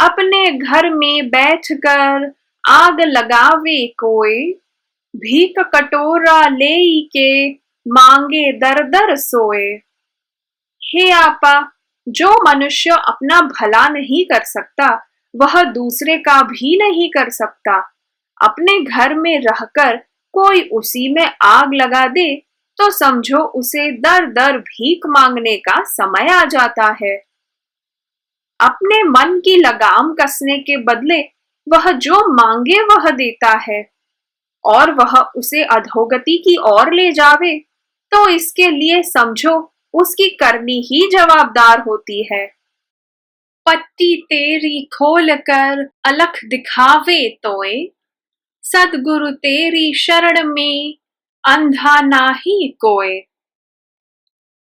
अपने घर में बैठकर आग लगावे कोई, भीख कटोरा लेई के मांगे दर दर सोए। हे आपा, जो मनुष्य अपना भला नहीं कर सकता वह दूसरे का भी नहीं कर सकता। अपने घर में रहकर कोई उसी में आग लगा दे तो समझो उसे दर दर भीख मांगने का समय आ जाता है। अपने मन की लगाम कसने के बदले वह जो मांगे वह देता है और वह उसे अधोगति की ओर ले जावे तो इसके लिए समझो उसकी करनी ही जवाबदार होती है। पट्टी तेरी खोल कर अलख दिखावे तोए, सदगुरु तेरी शरण में अंधा नाही कोय।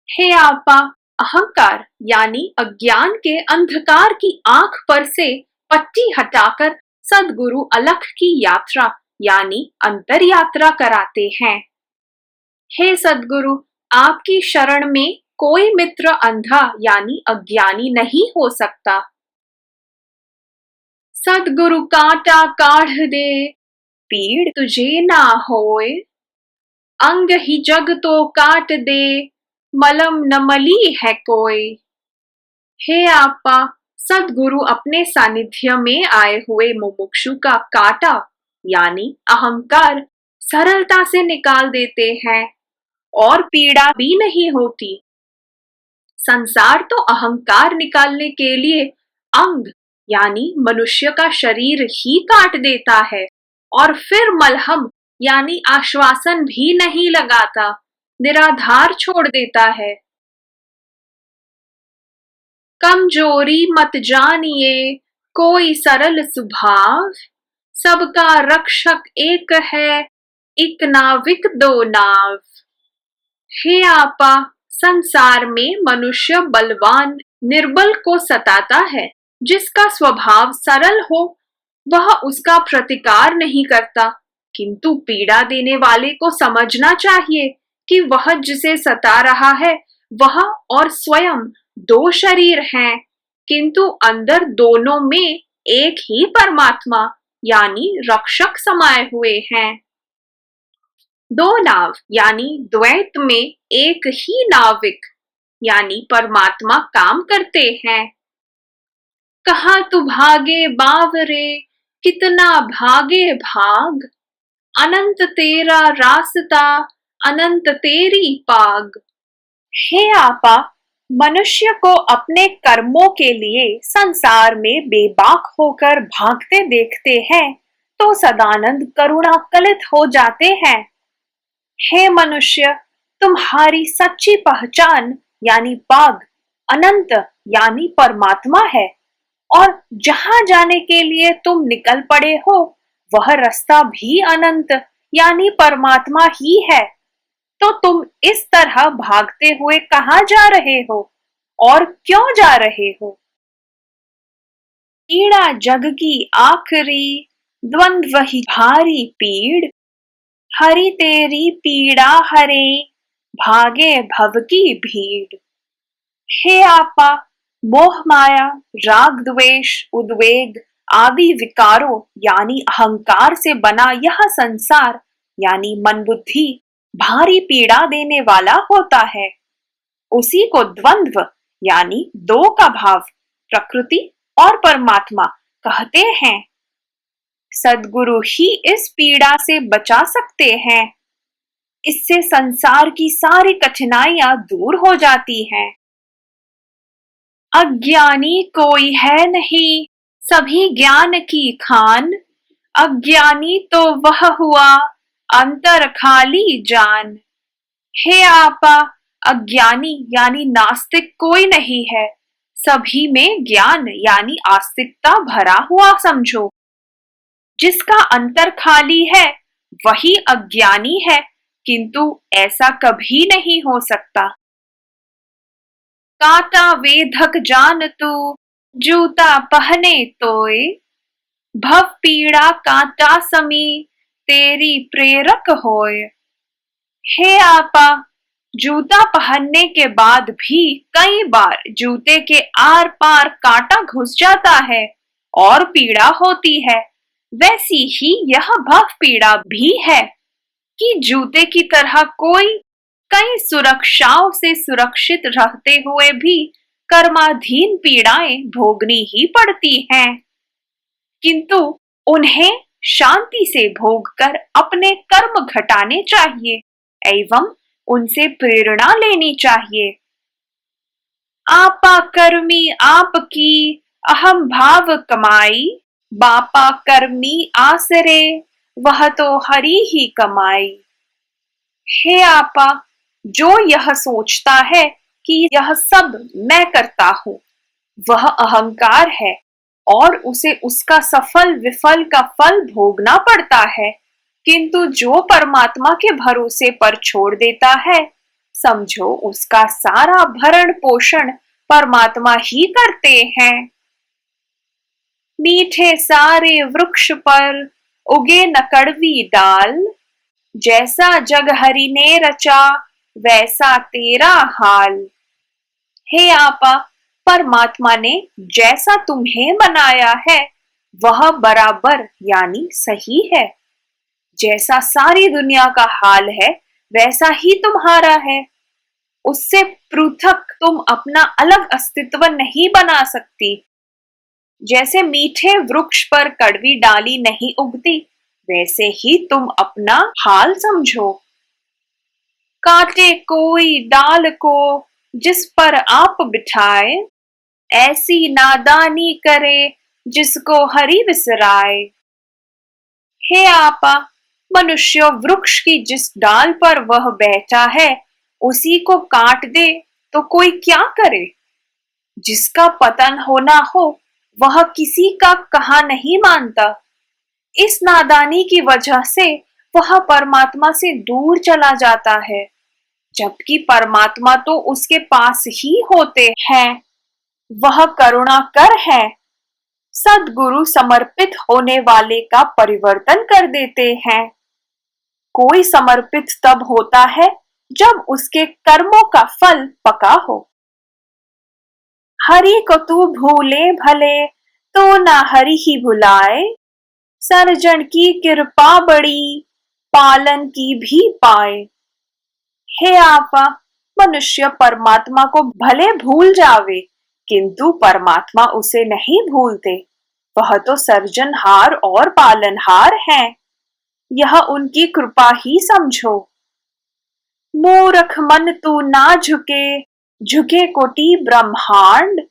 हे आपा, अहंकार यानी अज्ञान के अंधकार की आंख पर से पट्टी हटाकर सदगुरु अलख की यात्रा यानी अंतर यात्रा कराते हैं। हे सदगुरु, आपकी शरण में कोई मित्र अंधा यानी अज्ञानी नहीं हो सकता। सदगुरु कांटा काढ़ दे, पीड़ तुझे ना होए, अंग ही जग तो काट दे, मलम न मली है कोई। हे आपा, सदगुरु अपने सानिध्य में आए हुए मुमुक्षु का कांटा यानी अहंकार सरलता से निकाल देते हैं और पीड़ा भी नहीं होती। संसार तो अहंकार निकालने के लिए अंग यानी मनुष्य का शरीर ही काट देता है और फिर मलहम यानी आश्वासन भी नहीं लगाता, निराधार छोड़ देता है। कमजोरी मत जानिए कोई सरल स्वभाव, सबका रक्षक एक है, एक नाविक दो नाव। हे आपा, संसार में मनुष्य बलवान निर्बल को सताता है। जिसका स्वभाव सरल हो वह उसका प्रतिकार नहीं करता, किंतु पीड़ा देने वाले को समझना चाहिए कि वह जिसे सता रहा है वह और स्वयं दो शरीर हैं, किंतु अंदर दोनों में एक ही परमात्मा यानी रक्षक समाये हुए हैं। दो नाव यानी द्वैत में एक ही नाविक यानी परमात्मा काम करते हैं। कहाँ तू भागे बावरे, कितना भागे भाग, अनंत तेरा रास्ता, अनंत तेरी पाग। हे आपा, मनुष्य को अपने कर्मों के लिए संसार में बेबाक होकर भागते देखते हैं तो सदानंद करुणा कलित हो जाते हैं। हे मनुष्य, तुम्हारी सच्ची पहचान यानी पाग अनंत यानी परमात्मा है और जहां जाने के लिए तुम निकल पड़े हो वह रास्ता भी अनंत यानी परमात्मा ही है। तो तुम इस तरह भागते हुए कहां जा रहे हो और क्यों जा रहे हो? पीड़ा जग की आखिरी, द्वंद्व ही भारी पीड़, हरि तेरी पीड़ा हरे, भागे भव की भीड़। हे आपा, मोह माया, राग द्वेष, उद्वेग आदि विकारों यानी अहंकार से बना यह संसार यानी मन बुद्धि भारी पीड़ा देने वाला होता है। उसी को द्वंद्व यानी दो का भाव प्रकृति और परमात्मा कहते हैं। सदगुरु ही इस पीड़ा से बचा सकते हैं। इससे संसार की सारी कठिनाइयां दूर हो जाती हैं। अज्ञानी कोई है नहीं, सभी ज्ञान की खान, अज्ञानी तो वह हुआ अंतर खाली जान। हे आपा, अज्ञानी यानी नास्तिक कोई नहीं है, सभी में ज्ञान यानी आस्तिकता भरा हुआ समझो। जिसका अंतर खाली है वही अज्ञानी है, किंतु ऐसा कभी नहीं हो सकता। कांटा वेधक जान तू, जूता पहने तोय, भव पीड़ा कांटा समी, तेरी प्रेरक होय। हे आपा, जूता पहनने के बाद भी कई बार जूते के आर पार कांटा घुस जाता है और पीड़ा होती है, वैसी ही यह भव पीड़ा भी है कि जूते की तरह कोई कई सुरक्षाओं से सुरक्षित रहते हुए भी कर्माधीन पीड़ाएं भोगनी ही पड़ती हैं, किंतु उन्हें शांति से भोगकर अपने कर्म घटाने चाहिए एवं उनसे प्रेरणा लेनी चाहिए। आपा कर्मी आपकी अहम भाव कमाई, बापा कर्मी आसरे वह तो हरि ही कमाई। हे आपा, जो यह सोचता है कि यह सब मैं करता हूँ, वह अहंकार है और उसे उसका सफल विफल का फल भोगना पड़ता है, किंतु जो परमात्मा के भरोसे पर छोड़ देता है, समझो उसका सारा भरण पोषण परमात्मा ही करते हैं। मीठे सारे वृक्ष पर उगे न कड़वी डाल, जैसा जग हरि ने रचा वैसा तेरा हाल। हे आपा, परमात्मा ने जैसा तुम्हें बनाया है वह बराबर यानी सही है। जैसा सारी दुनिया का हाल है वैसा ही तुम्हारा है। उससे पृथक तुम अपना अलग अस्तित्व नहीं बना सकती। जैसे मीठे वृक्ष पर कड़वी डाली नहीं उगती, वैसे ही तुम अपना हाल समझो। काटे कोई डाल को जिस पर आप बिठाए, ऐसी नादानी करे जिसको हरि विसराए। हे आपा, मनुष्य वृक्ष की जिस डाल पर वह बैठा है उसी को काट दे तो कोई क्या करे। जिसका पतन होना हो वह किसी का कहा नहीं मानता। इस नादानी की वजह से वह परमात्मा से दूर चला जाता है, जबकि परमात्मा तो उसके पास ही होते हैं। वह करुणाकर है। सद्गुरु समर्पित होने वाले का परिवर्तन कर देते हैं। कोई समर्पित तब होता है जब उसके कर्मों का फल पका हो। हरि को तू भूले भले तो ना हरि ही भुलाए, सर्जन की कृपा बड़ी पालन की भी पाए। हे आपा, मनुष्य परमात्मा को भले भूल जावे, किंतु परमात्मा उसे नहीं भूलते। वह तो सर्जनहार और पालनहार हैं। यह उनकी कृपा ही समझो। मूर्ख मन तू ना झुके, झुके कोटि ब्रह्मांड,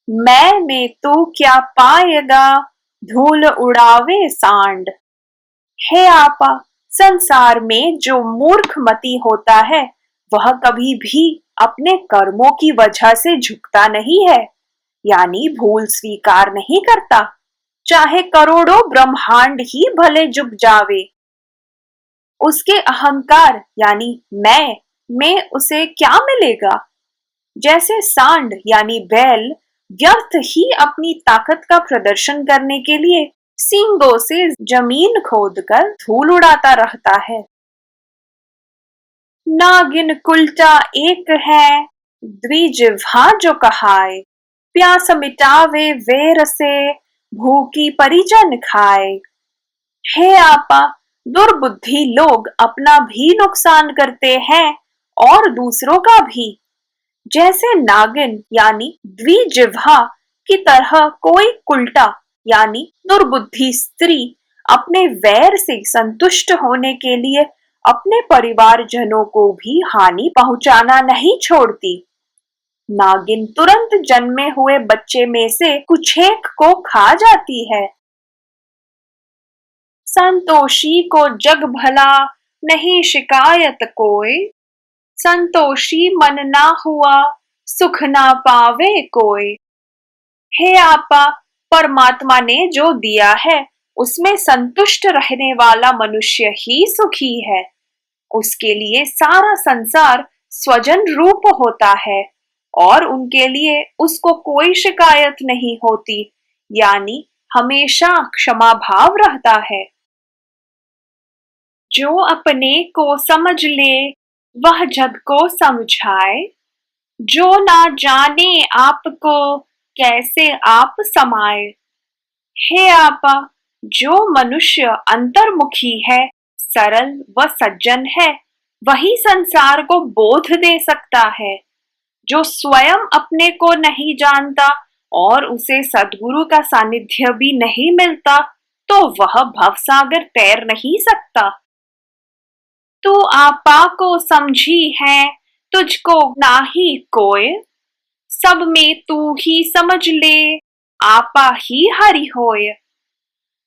मैं में तू क्या पाएगा, धूल उड़ावे सांड। हे आपा, संसार में जो मूर्ख मति होता है वह कभी भी अपने कर्मों की वजह से झुकता नहीं है, यानी भूल स्वीकार नहीं करता, चाहे करोड़ों ब्रह्मांड ही भले झुक जावे। उसके अहंकार यानी मैं में उसे क्या मिलेगा। जैसे सांड यानी बैल व्यर्थ ही अपनी ताकत का प्रदर्शन करने के लिए सींगों से जमीन खोदकर धूल उड़ाता रहता है। नागिन कुलटा एक है, द्विजिह्वा जो कहाए, प्यास मिटावे वेर से, भूखी परिजन खाए। हे आपा, दुर्बुद्धि लोग अपना भी नुकसान करते हैं और दूसरों का भी। जैसे नागिन यानी द्विजिह्वा की तरह कोई कुलटा यानी दुर्बुद्धि स्त्री अपने वैर से संतुष्ट होने के लिए अपने परिवारजनों को भी हानि पहुंचाना नहीं छोड़ती। नागिन तुरंत जन्मे हुए बच्चे में से कुछ एक को खा जाती है। संतोषी को जग भला नहीं शिकायत कोई, संतोषी मन ना हुआ सुख ना पावे कोई। हे आपा, परमात्मा ने जो दिया है उसमें संतुष्ट रहने वाला मनुष्य ही सुखी है। उसके लिए सारा संसार स्वजन रूप होता है और उनके लिए उसको कोई शिकायत नहीं होती, यानी हमेशा क्षमा भाव रहता है। जो अपने को समझ ले वह जग को समझाए, जो ना जाने आपको कैसे आप समाए। हे आपा, जो मनुष्य अंतर्मुखी है, सरल व सज्जन है, वही संसार को बोध दे सकता है। जो स्वयं अपने को नहीं जानता और उसे सद्गुरु का सानिध्य भी नहीं मिलता, तो वह भवसागर तैर नहीं सकता। तू आपा को समझी है, तुझको नाही कोय, सब में तू ही समझ ले, आपा ही हरि होय।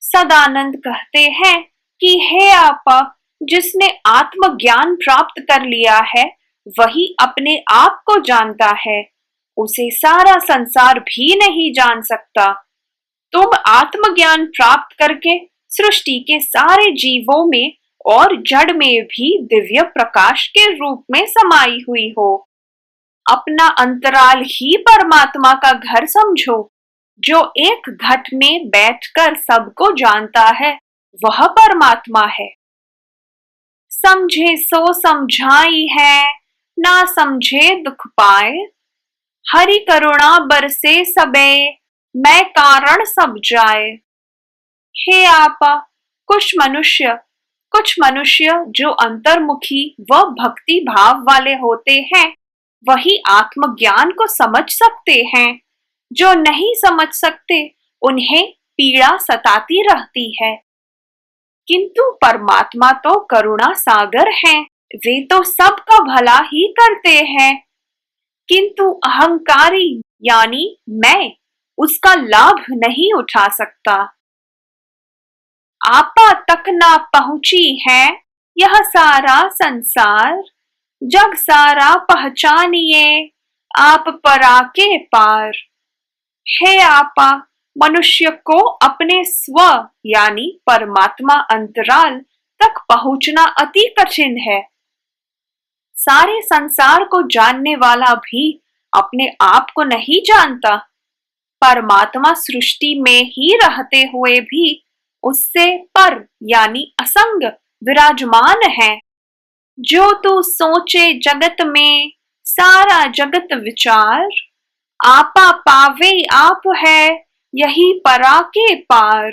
सदानंद कहते हैं कि हे आपा, जिसने आत्मज्ञान प्राप्त कर लिया है, वही अपने आप को जानता है, उसे सारा संसार भी नहीं जान सकता। तुम आत्मज्ञान प्राप्त करके सृष्टि के सारे जीवों में और जड़ में भी दिव्य प्रकाश के रूप में समाई हुई हो। अपना अंतराल ही परमात्मा का घर समझो। जो एक घट में बैठकर सबको जानता है, वह परमात्मा है। समझे सो समझाई है, ना समझे दुख पाए, हरि करुणा बरसे सबे, मैं कारण सब जाए। हे आपा, कुछ मनुष्य जो अंतर्मुखी व भक्ति भाव वाले होते हैं, वही आत्मज्ञान को समझ सकते हैं। जो नहीं समझ सकते, उन्हें पीड़ा सताती रहती है। किंतु परमात्मा तो करुणा सागर हैं, वे तो सबका भला ही करते हैं। किंतु अहंकारी यानी मैं उसका लाभ नहीं उठा सकता। आपा तक ना पहुंची है यह सारा संसार, जग सारा पहचानिए आप परा के पार। हे आपा, मनुष्य को अपने स्व यानी परमात्मा अंतराल तक पहुंचना अति कठिन है। सारे संसार को जानने वाला भी अपने आप को नहीं जानता। परमात्मा सृष्टि में ही रहते हुए भी उससे पर यानी असंग विराजमान है। जो तू सोचे जगत में सारा जगत विचार, आपा पावे आप है यही परा के पार।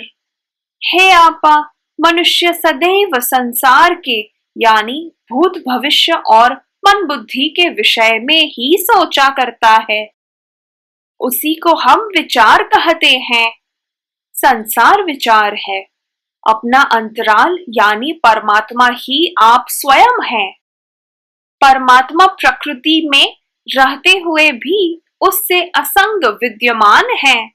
हे आपा, मनुष्य सदैव संसार के यानी भूत भविष्य और मन बुद्धि के विषय में ही सोचा करता है। उसी को हम विचार कहते हैं। संसार विचार है। अपना अंतराल यानी परमात्मा ही आप स्वयं हैं। परमात्मा प्रकृति में रहते हुए भी उससे असंग विद्यमान है।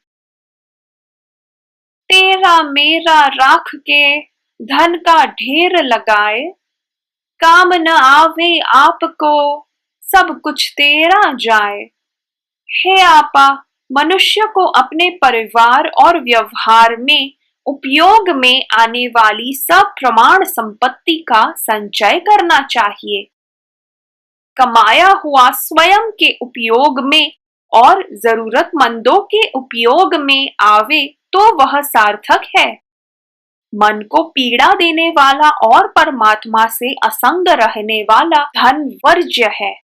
तेरा मेरा राख के धन का ढेर लगाए, काम न आवे आपको सब कुछ तेरा जाए। हे आपा, मनुष्य को अपने परिवार और व्यवहार में उपयोग में आने वाली सब प्रमाण संपत्ति का संचय करना चाहिए। कमाया हुआ स्वयं के उपयोग में और जरूरतमंदों के उपयोग में आवे तो वह सार्थक है। मन को पीड़ा देने वाला और परमात्मा से असंग रहने वाला धन वर्ज्य है।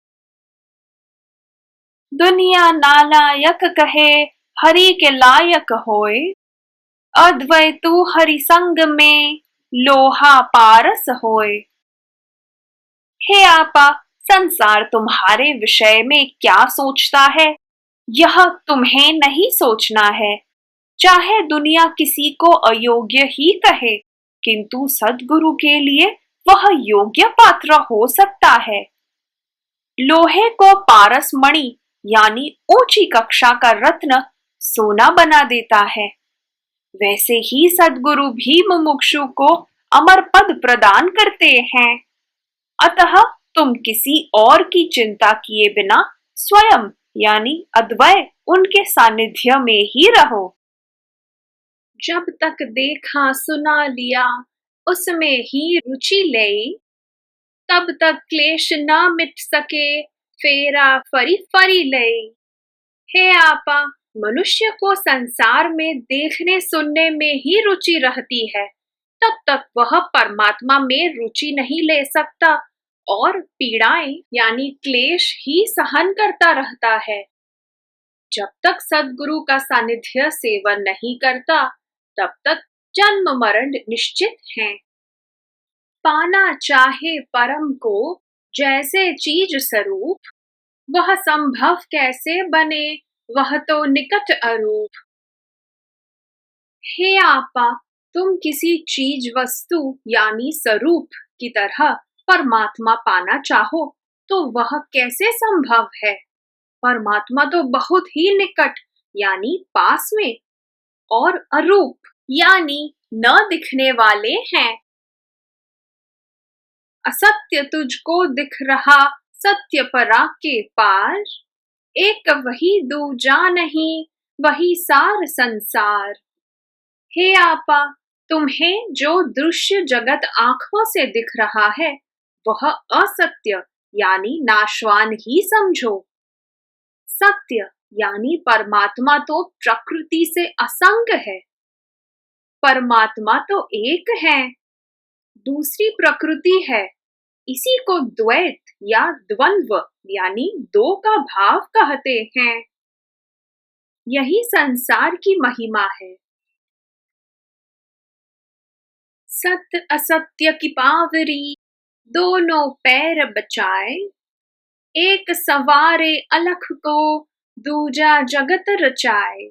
दुनिया नालायक कहे हरि के लायक होए, अद्वैतु हरि संग में लोहा पारस होए। हे आपा, संसार तुम्हारे विषय में क्या सोचता है, यह तुम्हें नहीं सोचना है। चाहे दुनिया किसी को अयोग्य ही कहे, किंतु सद्गुरु के लिए वह योग्य पात्र हो सकता है। लोहे को पारस मणि यानी ऊंची कक्षा का रत्न सोना बना देता है। वैसे ही सद्गुरु भी मुमुक्षु को अमर पद प्रदान करते हैं। अतः तुम किसी और की चिंता किए बिना स्वयं यानी अद्वय उनके सानिध्य में ही रहो। जब तक देखा सुना लिया उसमें ही रुचि ले, तब तक क्लेश न मिट सके फेरा फरी फरी ले। हे आपा, मनुष्य को संसार में देखने सुनने में ही रुचि रहती है, तब तक वह परमात्मा में रुचि नहीं ले सकता और पीड़ाएं यानी क्लेश ही सहन करता रहता है। जब तक सद्गुरु का सानिध्य सेवन नहीं करता, तब तक जन्म मरण निश्चित हैं। पाना चाहे परम को जैसे चीज स्वरूप, वह संभव कैसे बने, वह तो निकट अरूप। हे आपा, तुम किसी चीज वस्तु यानी स्वरूप की तरह परमात्मा पाना चाहो तो वह कैसे संभव है। परमात्मा तो बहुत ही निकट यानी पास में, और अरूप यानी न दिखने वाले हैं। असत्य तुझको दिख रहा, सत्य परा के पार, एक वही दूजा नहीं, वही सार संसार। हे आपा, तुम्हें जो दृश्य जगत आंखों से दिख रहा है वह असत्य यानी नाशवान ही समझो। सत्य यानी परमात्मा तो प्रकृति से असंग है। परमात्मा तो एक है, दूसरी प्रकृति है। इसी को द्वैत या द्वंद्व यानी दो का भाव कहते हैं। यही संसार की महिमा है। सत्य असत्य की पावरी, दोनों पैर बचाए, एक सवारे अलख को, दूजा जगत रचाए।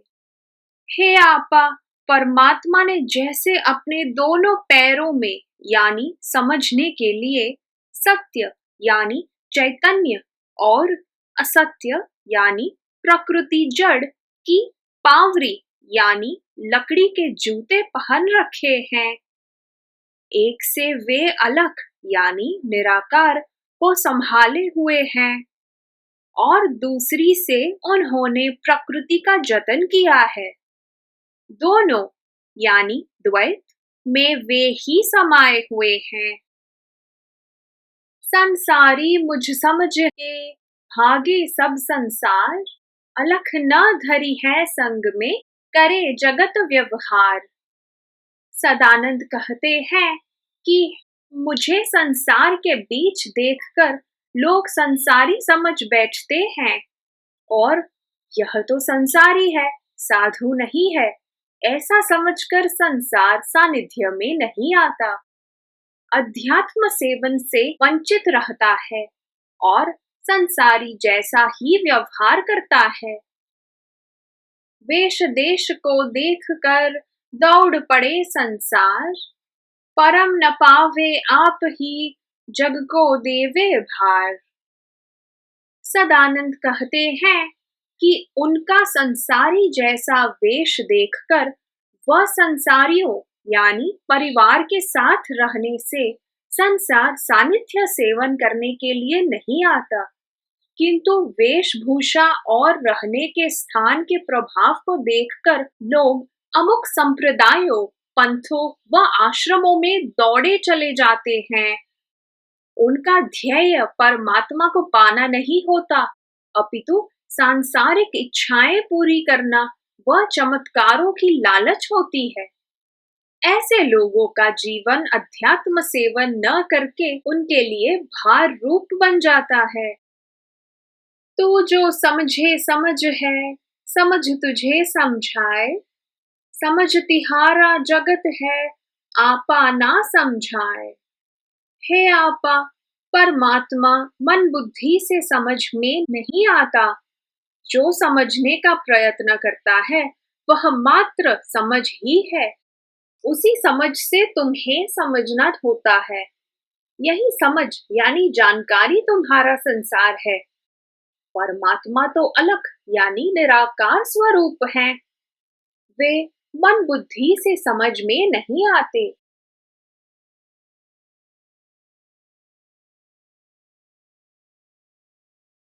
हे आपा, परमात्मा ने जैसे अपने दोनों पैरों में यानी समझने के लिए सत्य यानी चैतन्य और असत्य यानी प्रकृति जड़ की पावरी यानी लकड़ी के जूते पहन रखे हैं। एक से वे अलग यानी निराकार को संभाले हुए हैं और दूसरी से उन्होंने प्रकृति का जतन किया है। दोनों यानी द्वैत में वे ही समाये हुए हैं। संसारी मुझ समझ के भागे सब संसार, अलख न धरी है संग में, करे जगत व्यवहार। सदानंद कहते हैं कि मुझे संसार के बीच देखकर लोग संसारी समझ बैठते हैं और यह तो संसारी है, साधु नहीं है, ऐसा समझकर संसार सानिध्य में नहीं आता। अध्यात्म सेवन से वंचित रहता है और संसारी जैसा ही व्यवहार करता है। वेश देश को देखकर दौड़ पड़े संसार, परम न पावे आप ही, जग को देवे भार। सदानंद कहते हैं कि उनका संसारी जैसा वेश देखकर वह संसारियों यानी परिवार के साथ रहने से संसार सानिध्य सेवन करने के लिए नहीं आता, किंतु वेशभूषा और रहने के स्थान के प्रभाव को देखकर लोग अमुक संप्रदायों, पंथों व आश्रमों में दौड़े चले जाते हैं। उनका ध्येय परमात्मा को पाना नहीं होता, अपितु सांसारिक इच्छाएं पूरी करना व चमत्कारों की लालच होती है। ऐसे लोगों का जीवन अध्यात्म सेवन न करके उनके लिए भार रूप बन जाता है। तू जो समझे समझ है, समझ तुझे समझाए, समझ तिहारा जगत है, आपा ना समझाए। हे आपा, परमात्मा मन बुद्धि से समझ में नहीं आता। जो समझने का प्रयत्न करता है वह मात्र समझ ही है। उसी समझ से तुम्हें समझना होता है। यही समझ यानी जानकारी तुम्हारा संसार है। परमात्मा तो अलख यानी निराकार स्वरूप हैं। वे मन बुद्धि से समझ में नहीं आते।